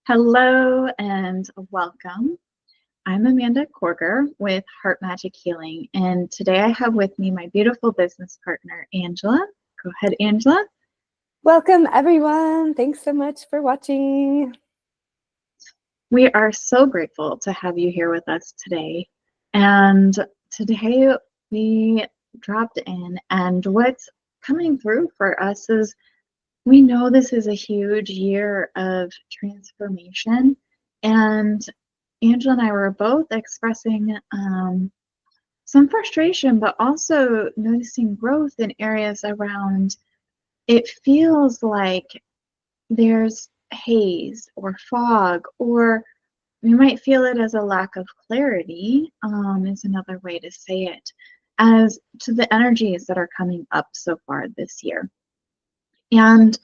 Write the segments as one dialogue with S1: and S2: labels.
S1: Hello and welcome. I'm Amanda Korger with Heart Magic Healing, and today I have with me my beautiful business partner, Angela. Go ahead, Angela.
S2: Welcome, everyone. Thanks so much for watching.
S1: We are so grateful to have you here with us today. And today we dropped in, and what's coming through for us is we know this is a huge year of transformation, and Angela and I were both expressing some frustration, but also noticing growth in areas around it feels like there's haze or fog, or we might feel it as a lack of clarity, is another way to say it, as to the energies that are coming up so far this year. And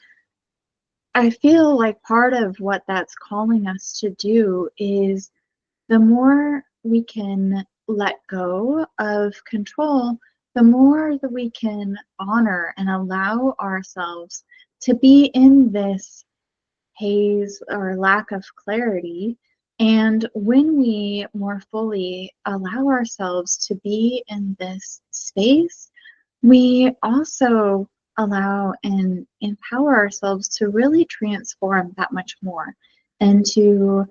S1: I feel like part of what that's calling us to do is the more we can let go of control, the more that we can honor and allow ourselves to be in this haze or lack of clarity. And when we more fully allow ourselves to be in this space, we also allow and empower ourselves to really transform that much more and to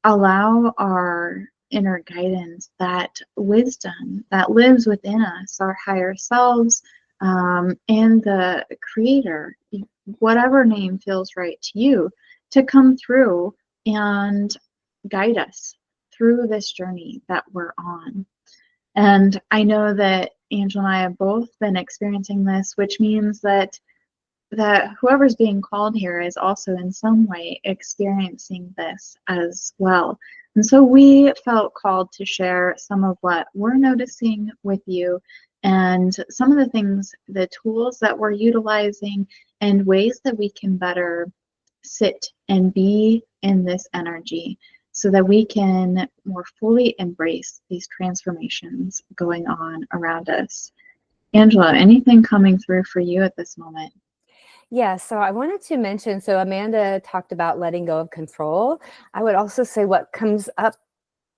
S1: allow our inner guidance, that wisdom that lives within us, our higher selves, and the creator, whatever name feels right to you, to come through and guide us through this journey that we're on. And I know that Angela and I have both been experiencing this, which means that whoever's being called here is also in some way experiencing this as well. And so we felt called to share some of what we're noticing with you and some of the things, the tools that we're utilizing and ways that we can better sit and be in this energy so that we can more fully embrace these transformations going on around us. Angela, anything coming through for you at this moment?
S2: Yeah, so I wanted to mention, so Amanda talked about letting go of control. I would also say what comes up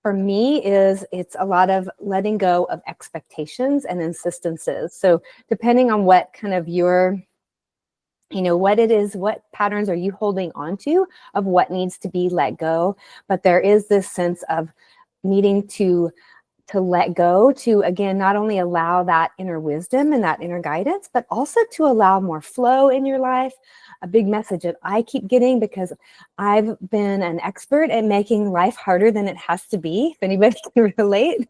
S2: for me is it's a lot of letting go of expectations and insistences. So depending on what kind of your, what it is, what patterns are you holding on to of what needs to be let go. But there is this sense of needing to let go, to again not only allow that inner wisdom and that inner guidance, but also to allow more flow in your life. A big message that I keep getting, because I've been an expert at making life harder than it has to be, if anybody can relate.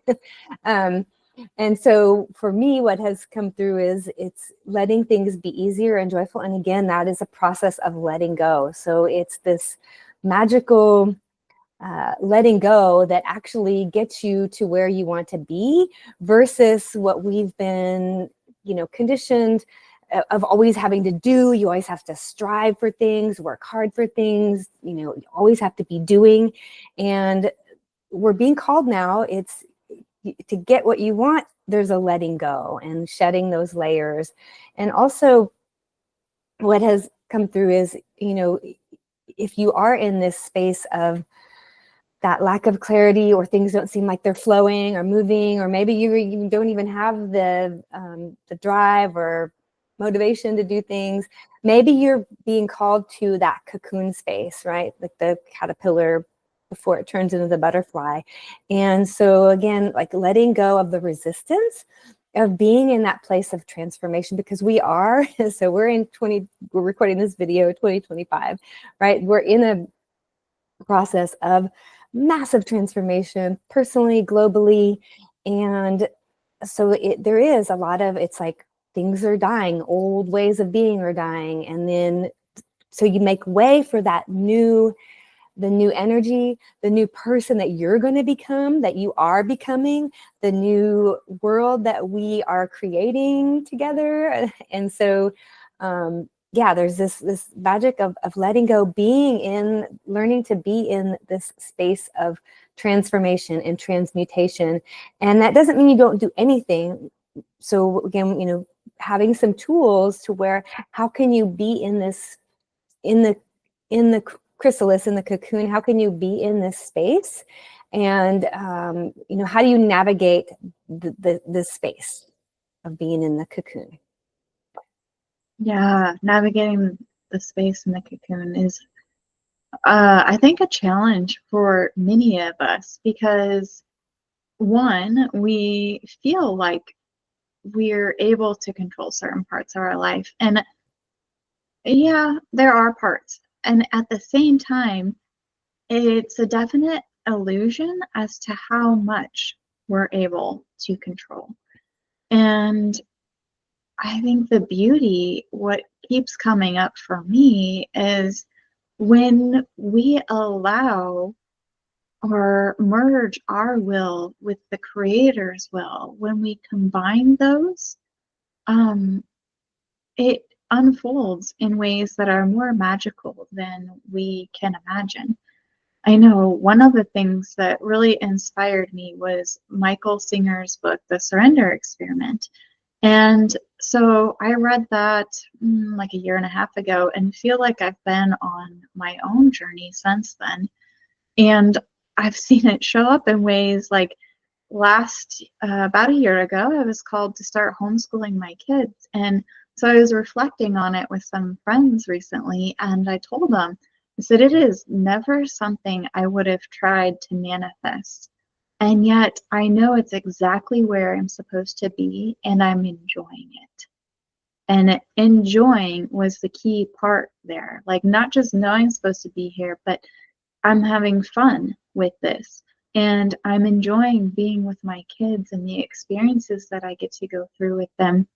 S2: And so for me, what has come through is it's letting things be easier and joyful. And again, that is a process of letting go. So it's this magical letting go that actually gets you to where you want to be, versus what we've been, conditioned of always having to do. You always have to strive for things, work hard for things, you always have to be doing. And we're being called now, it's to get what you want, there's a letting go and shedding those layers. And also what has come through is, if you are in this space of that lack of clarity, or things don't seem like they're flowing or moving, or maybe you don't even have the drive or motivation to do things, maybe you're being called to that cocoon space, right? Like the caterpillar before it turns into the butterfly. And so again, like letting go of the resistance of being in that place of transformation, because we are, so we're recording this video 2025, right? We're in a process of massive transformation, personally, globally. And so there is a lot of, it's like things are dying, old ways of being are dying. And then, so you make way for that the new energy, the new person that you're going to become, that you are becoming, the new world that we are creating together. And so, there's this magic of letting go, learning to be in this space of transformation and transmutation. And that doesn't mean you don't do anything. So again, having some tools to where, how can you be in this, in the chrysalis, in the cocoon, how can you be in this space? And, how do you navigate the space of being in the cocoon?
S1: Yeah, navigating the space in the cocoon is, I think, a challenge for many of us because, one, we feel like we're able to control certain parts of our life. And yeah, there are parts. And at the same time, it's a definite illusion as to how much we're able to control. And I think the beauty, what keeps coming up for me, is when we allow or merge our will with the Creator's will, when we combine those, um, it unfolds in ways that are more magical than we can imagine. I know one of the things that really inspired me was Michael Singer's book, The Surrender Experiment. And so I read that like a year and a half ago and feel like I've been on my own journey since then. And I've seen it show up in ways like about a year ago, I was called to start homeschooling my kids. And so I was reflecting on it with some friends recently, and I told them, I said, it is never something I would have tried to manifest. And yet I know it's exactly where I'm supposed to be, and I'm enjoying it. And enjoying was the key part there. Like, not just knowing I'm supposed to be here, but I'm having fun with this. And I'm enjoying being with my kids and the experiences that I get to go through with them.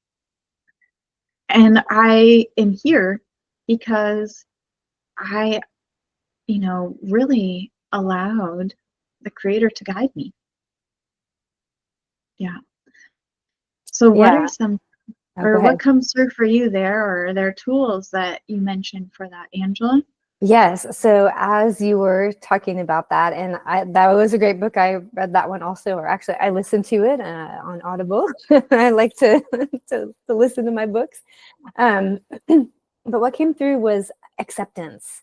S1: And I am here because I, really allowed the Creator to guide me. Yeah. So what
S2: Yeah.
S1: are some,
S2: Oh, go
S1: or
S2: ahead.
S1: what comes through for you there, or are there tools that you mentioned for that, Angela?
S2: Yes. So as you were talking about that, and that was a great book. I read that one also, or actually I listened to it on Audible. I like to, to listen to my books. But what came through was acceptance.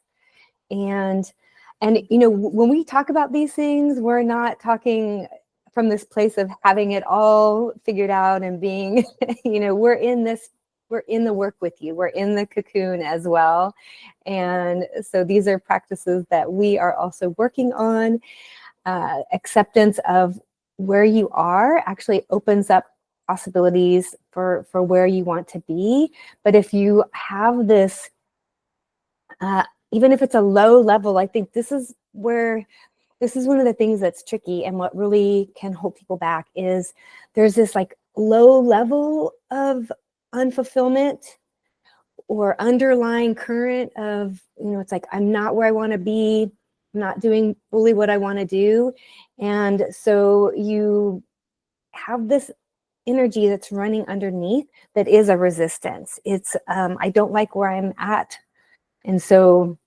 S2: And when we talk about these things, we're not talking from this place of having it all figured out and being, we're in the work with you. We're in the cocoon as well. And so these are practices that we are also working on. Acceptance of where you are actually opens up possibilities for where you want to be. But if you have this, even if it's a low level, I think this is one of the things that's tricky, and what really can hold people back is there's this like low level of unfulfillment or underlying current of, it's like, I'm not where I want to be, I'm not doing fully what I want to do. And so you have this energy that's running underneath that is a resistance. It's, I don't like where I'm at. And so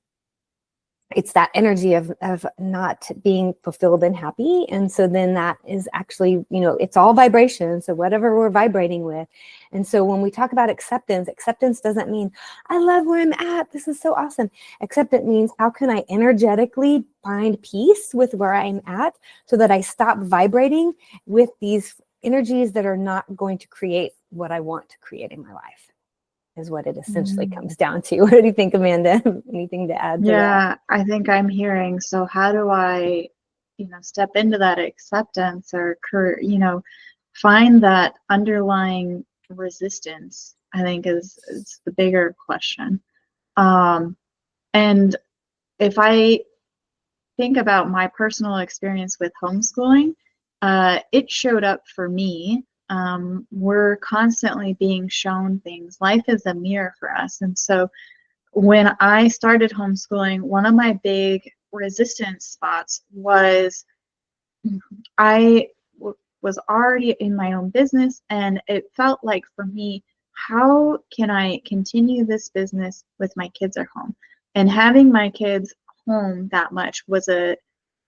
S2: it's that energy of not being fulfilled and happy. And so then that is actually, it's all vibration. So whatever we're vibrating with. And so when we talk about acceptance doesn't mean I love where I'm at, this is so awesome. Acceptance means, how can I energetically find peace with where I'm at so that I stop vibrating with these energies that are not going to create what I want to create in my life, is what it essentially comes down to. What do you think, Amanda? Anything to add to that?
S1: Yeah, I think I'm hearing. So how do I, step into that acceptance, or, find that underlying resistance, I think is the bigger question. And if I think about my personal experience with homeschooling, it showed up for me. We're constantly being shown things. Life is a mirror for us. And so when I started homeschooling, one of my big resistance spots was I was already in my own business, and it felt like, for me, how can I continue this business with my kids at home? And having my kids home that much was a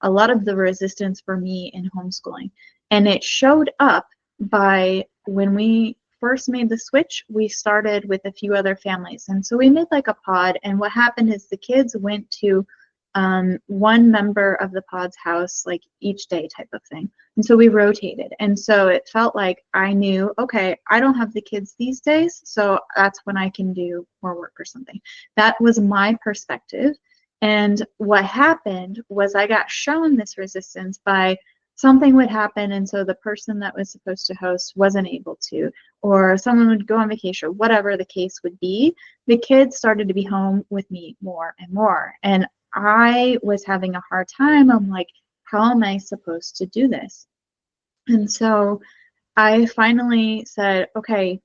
S1: lot of the resistance for me in homeschooling. And it showed up by, when we first made the switch, we started with a few other families. And so we made like a pod, and what happened is the kids went to one member of the pod's house like each day type of thing. And so we rotated. And so it felt like I knew, okay, I don't have the kids these days, so that's when I can do more work or something. That was my perspective. And what happened was I got shown this resistance by something would happen, and so the person that was supposed to host wasn't able to, or someone would go on vacation, or whatever the case would be. The kids started to be home with me more and more. And I was having a hard time. I'm like, how am I supposed to do this? And so I finally said, okay,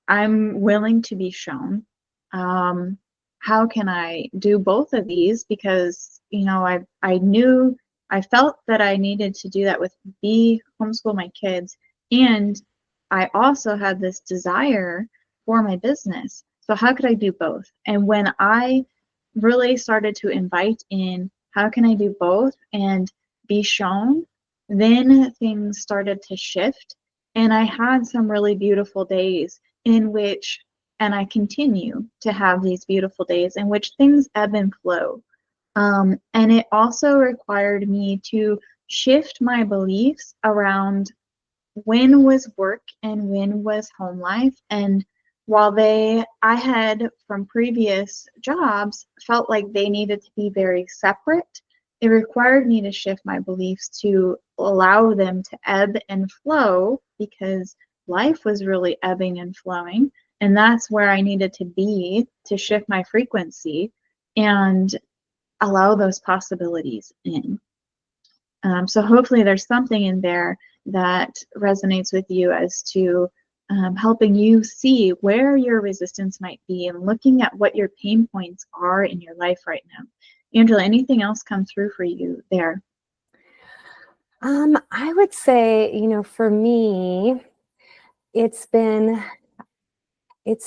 S1: I'm willing to be shown. How can I do both of these? Because, you know, I knew, I felt that I needed to do that with homeschool my kids. And I also had this desire for my business. So how could I do both? And when I really started to invite in, how can I do both and be shown, then things started to shift. And I had some really beautiful days in which, and I continue to have these beautiful days in which things ebb and flow. And it also required me to shift my beliefs around when was work and when was home life. And while I had from previous jobs felt like they needed to be very separate, it required me to shift my beliefs to allow them to ebb and flow, because life was really ebbing and flowing. And that's where I needed to be to shift my frequency and allow those possibilities in. So hopefully there's something in there that resonates with you as to helping you see where your resistance might be and looking at what your pain points are in your life right now. Angela, anything else come through for you there?
S2: I would say, you know, for me, it's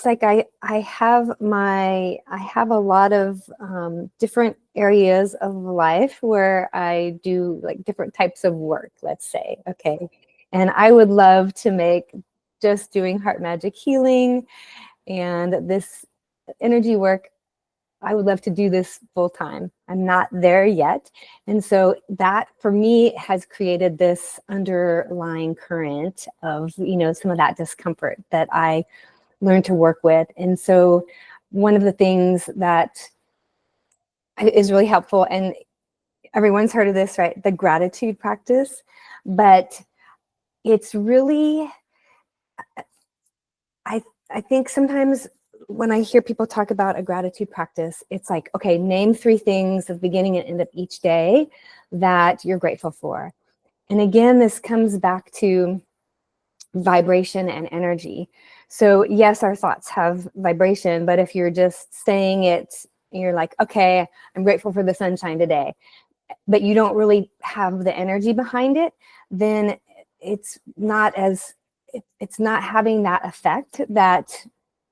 S2: like I have a lot of different areas of life where I do like different types of work, let's say. Okay. And I would love to make just doing heart magic healing and this energy work. I would love to do this full time. I'm not there yet. And so that for me has created this underlying current of, you know, some of that discomfort that I learned to work with. And so one of the things that is really helpful, and everyone's heard of this, right? The gratitude practice, but it's really, I think sometimes when I hear people talk about a gratitude practice, it's like, okay, name 3 things at the beginning and end of each day that you're grateful for. And again, this comes back to vibration and energy. So yes, our thoughts have vibration, but if you're just saying it, you're like, okay, I'm grateful for the sunshine today, but you don't really have the energy behind it, then it's not having that effect that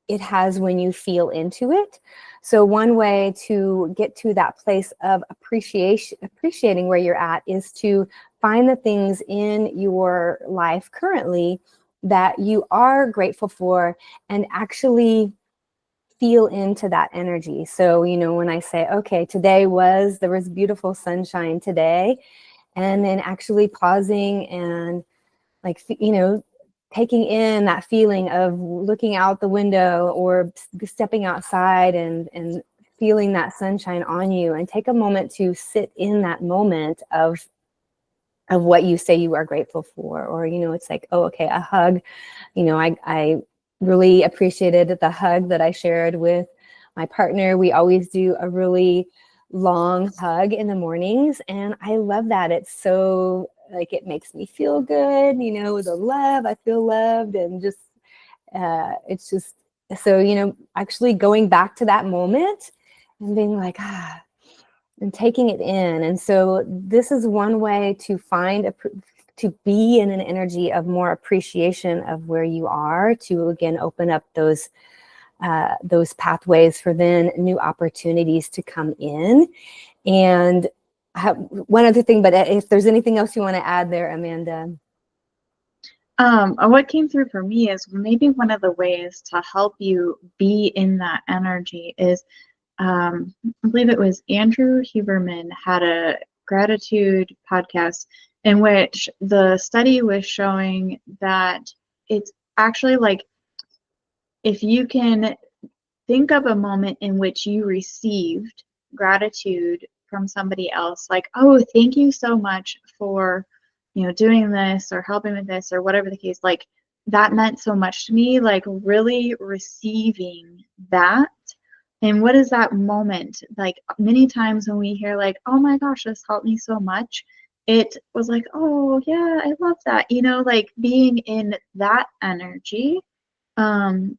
S2: it has when you feel into it. So one way to get to that place of appreciating where you're at is to find the things in your life currently that you are grateful for and actually feel into that energy. So, you know, when I say, okay, there was beautiful sunshine today, and then actually pausing and like, you know, taking in that feeling of looking out the window or stepping outside and feeling that sunshine on you, and take a moment to sit in that moment of what you say you are grateful for. Or, you know, it's like, oh, okay, a hug. You know, I really appreciated the hug that I shared with my partner. We always do a really long hug in the mornings, and I love that. It's so, like, it makes me feel good, you know, the love, I feel loved, and just it's just, so, you know, actually going back to that moment and being like, and taking it in. And so this is one way to to be in an energy of more appreciation of where you are, to again open up those pathways for then new opportunities to come in. And one other thing, but if there's anything else you want to add there, Amanda.
S1: What came through for me is maybe one of the ways to help you be in that energy is I believe it was Andrew Huberman had a gratitude podcast in which the study was showing that it's actually like if you can think of a moment in which you received gratitude from somebody else, like, oh, thank you so much for, doing this or helping with this or whatever the case, like that meant so much to me, like really receiving that. And what is that moment? Like many times when we hear like, oh my gosh, this helped me so much, it was like, oh yeah, I love that. Like being in that energy can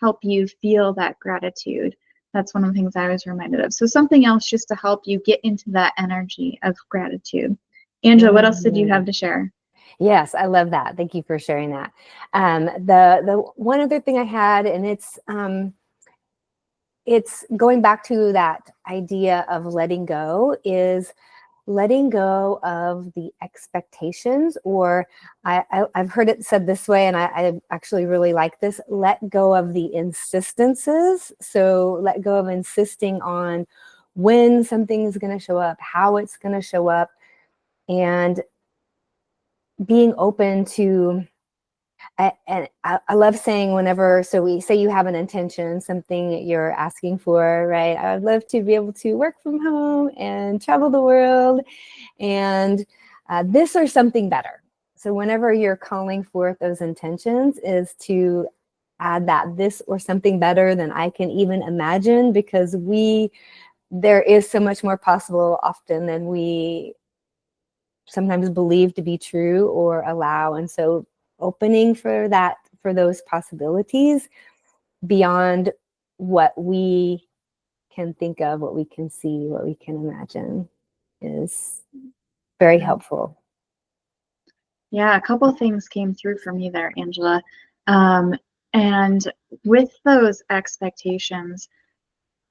S1: help you feel that gratitude. That's one of the things I was reminded of. So something else just to help you get into that energy of gratitude. Angela, what else did you have to share?
S2: Yes, I love that. Thank you for sharing that. The one other thing I had, and it's going back to that idea of letting go, is letting go of the expectations, or I've heard it said this way, and I actually really like this: let go of the insistences. So let go of insisting on when something is going to show up, how it's going to show up, and being open to. And I love saying whenever, so we say you have an intention, something that you're asking for, right? I would love to be able to work from home and travel the world and this or something better. So whenever you're calling forth those intentions, is to add that this or something better than I can even imagine, because there is so much more possible often than we sometimes believe to be true or allow. And so opening for that, for those possibilities beyond what we can think of, what we can see, what we can imagine, is very helpful.
S1: Yeah, a couple of things came through for me there, Angela. And with those expectations,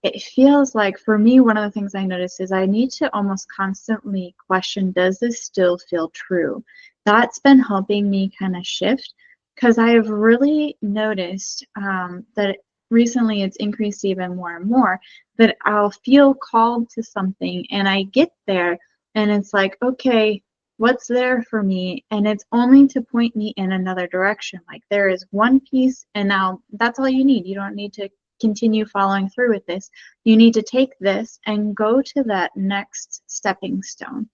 S1: it feels like for me, one of the things I notice is I need to almost constantly question, does this still feel true? That's been helping me kind of shift, because I have really noticed that recently it's increased even more and more, that I'll feel called to something and I get there and it's like, okay, what's there for me? And it's only to point me in another direction. Like there is one piece and now that's all you need. You don't need to continue following through with this. You need to take this and go to that next stepping stone.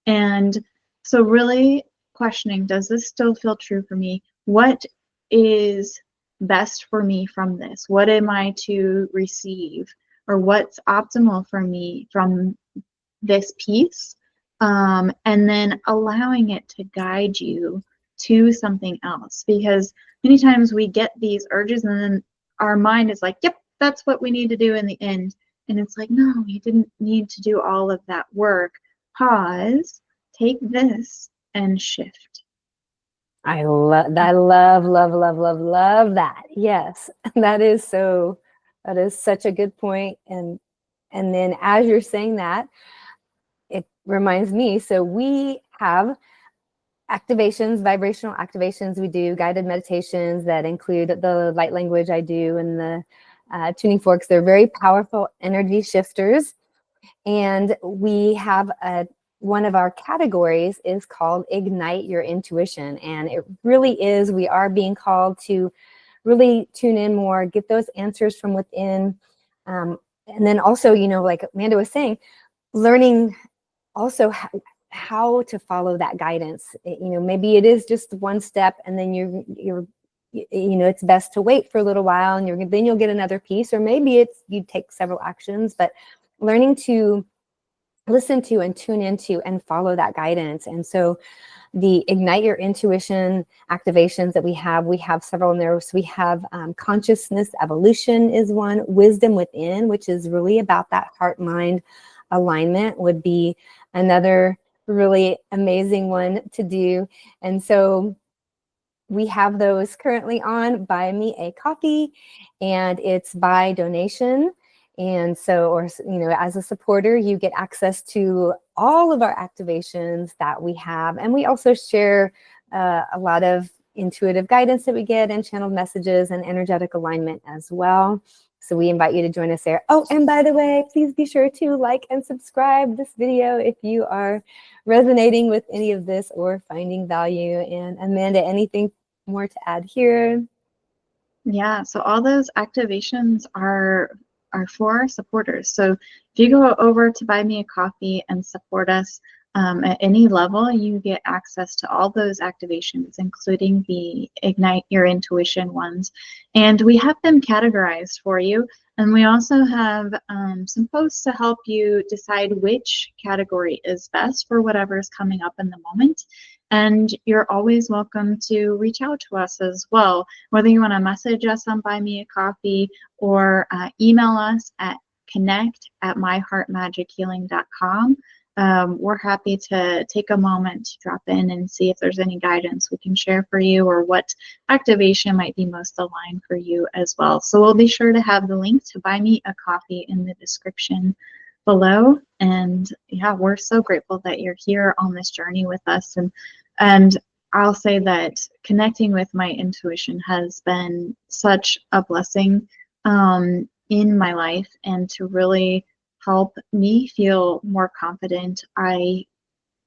S1: And so really questioning, does this still feel true for me? What is best for me from this? What am I to receive? Or what's optimal for me from this piece? And then allowing it to guide you to something else. Because many times we get these urges and then our mind is like, yep, that's what we need to do in the end. And it's like, no, you didn't need to do all of that work. Pause, take this, and shift.
S2: I love that. Love that. Yes, that is such a good point. And then as you're saying that, it reminds me, so we have activations, vibrational activations. We do guided meditations that include the light language I do and the tuning forks. They're very powerful energy shifters. And we have one of our categories is called Ignite Your Intuition. And it really is, we are being called to really tune in more, get those answers from within. And then also, like Amanda was saying, learning also how to follow that guidance. Maybe it is just one step and then you're it's best to wait for a little while and then you'll get another piece, or maybe it's you take several actions, but learning to listen to and tune into and follow that guidance. And so the Ignite Your Intuition activations that we have several in there. So we have consciousness evolution is one, wisdom within, which is really about that heart-mind alignment, would be another really amazing one to do. And so we have those currently on Buy Me a Coffee, and it's by donation. And so, or, as a supporter, you get access to all of our activations that we have. And we also share a lot of intuitive guidance that we get and channeled messages and energetic alignment as well. So we invite you to join us there. Oh, and by the way, please be sure to like and subscribe this video if you are resonating with any of this or finding value. And Amanda, anything more to add here?
S1: Yeah, so all those activations are for our supporters. So if you go over to Buy Me a Coffee and support us at any level, you get access to all those activations, including the Ignite Your Intuition ones. And we have them categorized for you. And we also have some posts to help you decide which category is best for whatever is coming up in the moment. And you're always welcome to reach out to us as well, whether you want to message us on Buy Me a Coffee or email us at connect@myheartmagichealing.com. We're happy to take a moment to drop in and see if there's any guidance we can share for you or what activation might be most aligned for you as well. So we'll be sure to have the link to Buy Me a Coffee in the description below. And yeah, we're so grateful that you're here on this journey with us. And I'll say that connecting with my intuition has been such a blessing in my life, and to really help me feel more confident. I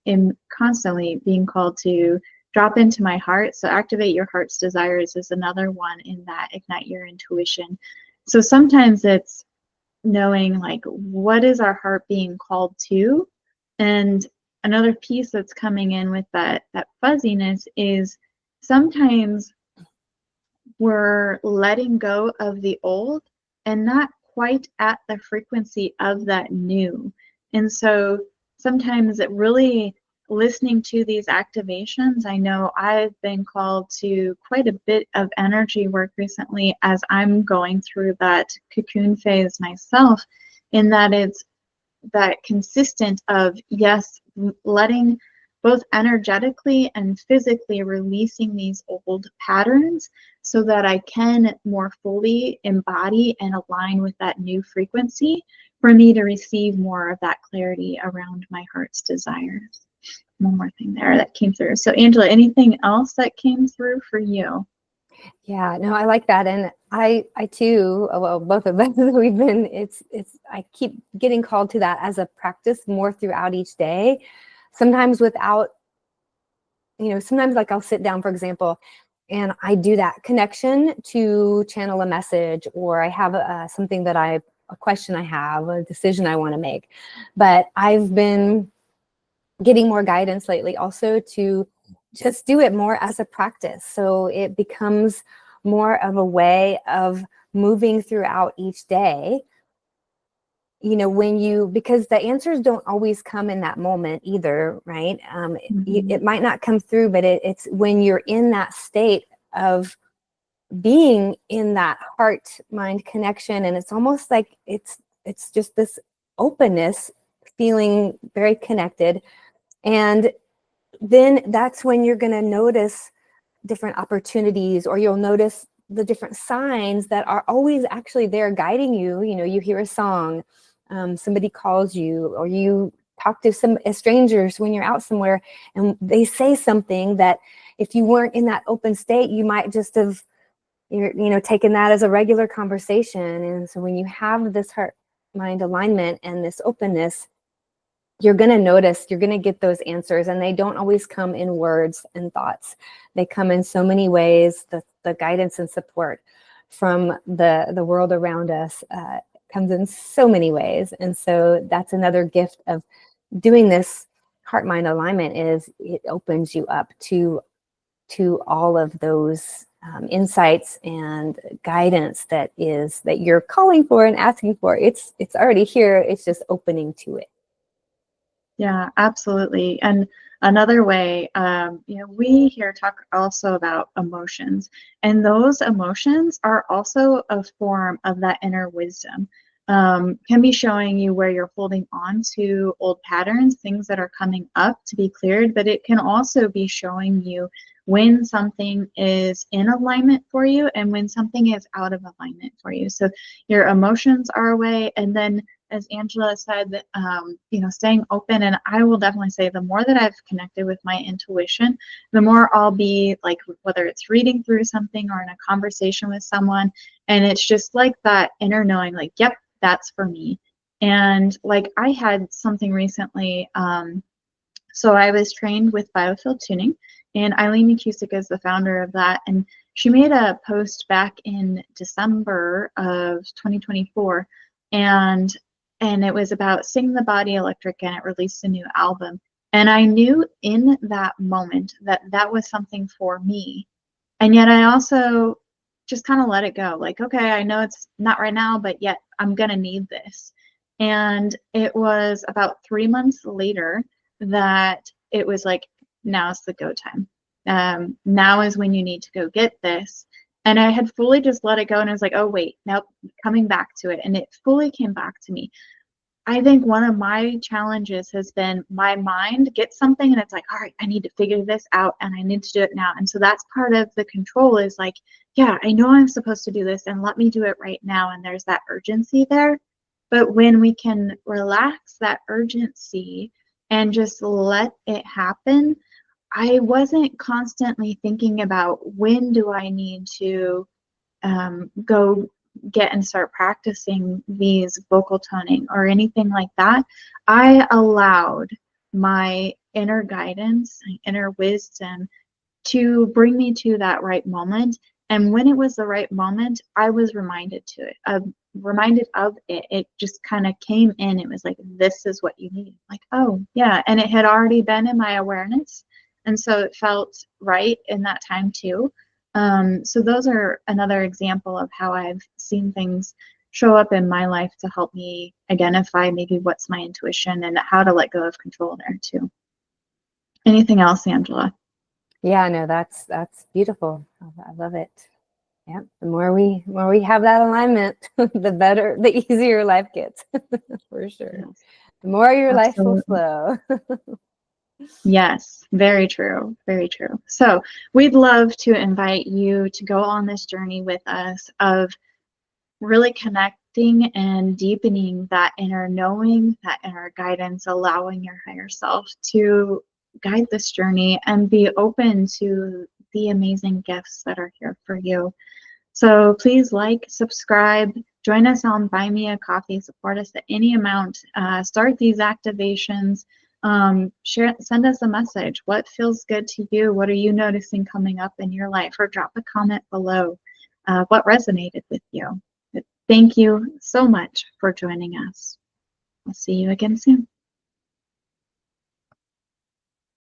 S1: am constantly being called to drop into my heart. So activate your heart's desires is another one in that Ignite Your Intuition. So sometimes it's knowing like, what is our heart being called to? And another piece that's coming in with that fuzziness is sometimes we're letting go of the old and not quite at the frequency of that new. And so sometimes it really, listening to these activations, I know I've been called to quite a bit of energy work recently as I'm going through that cocoon phase myself, in that it's that consistent of, yes, letting both energetically and physically releasing these old patterns so that I can more fully embody and align with that new frequency for me to receive more of that clarity around my heart's desires. One more thing there that came through. So Angela, anything else that came through for you?
S2: Yeah, no, I like that. And I too, well, both of us, we've been, I keep getting called to that as a practice more throughout each day. Sometimes without, sometimes like I'll sit down, for example, and I do that connection to channel a message, or I have a question I have, a decision I want to make. But I've been getting more guidance lately also to just do it more as a practice. So it becomes more of a way of moving throughout each day. Because the answers don't always come in that moment either, right? It might not come through, but it's when you're in that state of being in that heart-mind connection, and it's almost like it's just this openness, feeling very connected. And then that's when you're going to notice different opportunities, or you'll notice the different signs that are always actually there guiding you. You hear a song, somebody calls you, or you talk to some strangers when you're out somewhere, and they say something that if you weren't in that open state, you might just have taken that as a regular conversation. And so when you have this heart-mind alignment and this openness, you're going to notice, you're going to get those answers, and they don't always come in words and thoughts. They come in so many ways. The guidance and support from the world around us comes in so many ways. And so that's another gift of doing this heart-mind alignment, is it opens you up to all of those insights and guidance that you're calling for and asking for. It's already here. It's just opening to it.
S1: Yeah, absolutely. And another way, we here talk also about emotions, and those emotions are also a form of that inner wisdom. Can be showing you where you're holding on to old patterns, things that are coming up to be cleared, but it can also be showing you when something is in alignment for you and when something is out of alignment for you. So your emotions are a way, and then as Angela said, that, staying open. And I will definitely say the more that I've connected with my intuition, the more I'll be like, whether it's reading through something or in a conversation with someone, and it's just like that inner knowing, like, yep, that's for me. And like I had something recently, so I was trained with biofield tuning, and Eileen McCusick is the founder of that. And she made a post back in December of 2024, and it was about Sing the Body Electric, and it released a new album. And I knew in that moment that that was something for me. And yet I also just kind of let it go. Like, okay, I know it's not right now, but yet I'm going to need this. And it was about 3 months later that it was like, now's the go time. Now is when you need to go get this. And I had fully just let it go, and I was like, oh, wait, nope, coming back to it. And it fully came back to me. I think one of my challenges has been my mind gets something and it's like, all right, I need to figure this out and I need to do it now. And so that's part of the control is like, yeah, I know I'm supposed to do this and let me do it right now. And there's that urgency there. But when we can relax that urgency and just let it happen, I wasn't constantly thinking about when do I need to go get and start practicing these vocal toning or anything like that. I allowed my inner guidance, my inner wisdom to bring me to that right moment. And when it was the right moment, I was reminded of it. It just kind of came in. It was like, this is what you need. Like, oh, yeah. And it had already been in my awareness. And so it felt right in that time too. So those are another example of how I've seen things show up in my life to help me identify maybe what's my intuition and how to let go of control there too. Anything else, Angela?
S2: Yeah, no, that's beautiful. I love it. Yeah, the more we have that alignment, the better, the easier life gets, for sure.
S1: Yes,
S2: The more your life will
S1: absolutely.
S2: flow.
S1: Yes, very true, very true. So we'd love to invite you to go on this journey with us of really connecting and deepening that inner knowing, that inner guidance, allowing your higher self to guide this journey and be open to the amazing gifts that are here for you. So please like, subscribe, join us on Buy Me a Coffee, support us at any amount, start these activations, share, send us a message. What feels good to you? What are you noticing coming up in your life? Or drop a comment below. What resonated with you? But thank you so much for joining us. I'll see you again soon.